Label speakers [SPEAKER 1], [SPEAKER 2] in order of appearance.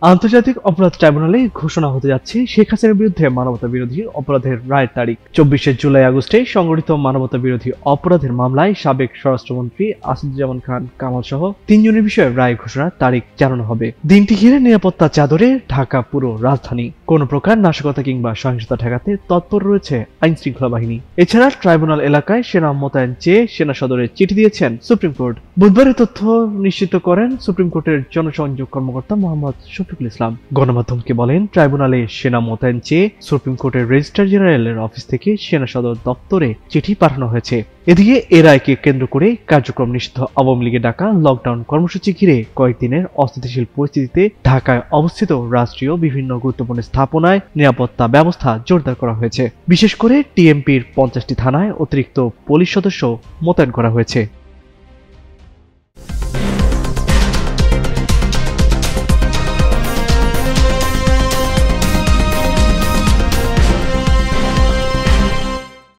[SPEAKER 1] আন্তর্জাতিক অপরাধ ট্রাইব্যুনালে ঘোষণা হতে যাচ্ছে শেখ হাসিনার বিরুদ্ধে মানবতা বিরোধী অপরাধের রায়ের তারিখ। 24 জুলাই আগস্টে সংঘটিত মানবতা বিরোধী অপরাধের মামলায় সাবেক স্বরাষ্ট্রমন্ত্রী আসাদুজ্জামান খান কামাল সহ 3 জনের বিষয়ে রায় ঘোষণার তারিখ জানানো হবে। দিনটি ঘিরে নিরাপত্তা চাদরে ঢাকা পুরো রাজধানী। কোনো প্রকার নাশকতা কিংবা সহিংসতা ঠেকাতে তৎপর রয়েছে আইন শৃঙ্খলা বাহিনী। এছাড়া ট্রাইব্যুনাল এলাকায় সেনা মোতায়েন চেয়ে সেনা সদরে চিঠি দিয়েছেন সুপ্রিম কোর্ট। বুধবার তথ্য নিশ্চিত করেন সুপ্রিম কোর্টের জনসংযোগ কর্মকর্তা মোহাম্মদ শফিকুল ইসলাম। গণমাধ্যমকে বলেন, ট্রাইব্যুনালে সেনা মোতায়েন চেয়ে সুপ্রিম কোর্টের রেজিস্ট্রার জেনারেলের অফিস থেকে সেনা সদর দপ্তরে চিঠি পাঠানো হয়েছে। এদিকে এ রায়কে কেন্দ্র করে কার্যক্রম নিষিদ্ধ আওয়ামী লীগের ডাকা লকডাউন কর্মসূচি ঘিরে কয়েকদিনের অস্থিতিশীল পরিস্থিতিতে ঢাকায় অবস্থিত রাষ্ট্রীয় বিভিন্ন গুরুত্বপূর্ণ স্থাপনায় নিরাপত্তা ব্যবস্থা জোরদার করা হয়েছে। বিশেষ করে টিএমপির 50টি থানায় অতিরিক্ত পুলিশ সদস্য মোতায়েন করা হয়েছে।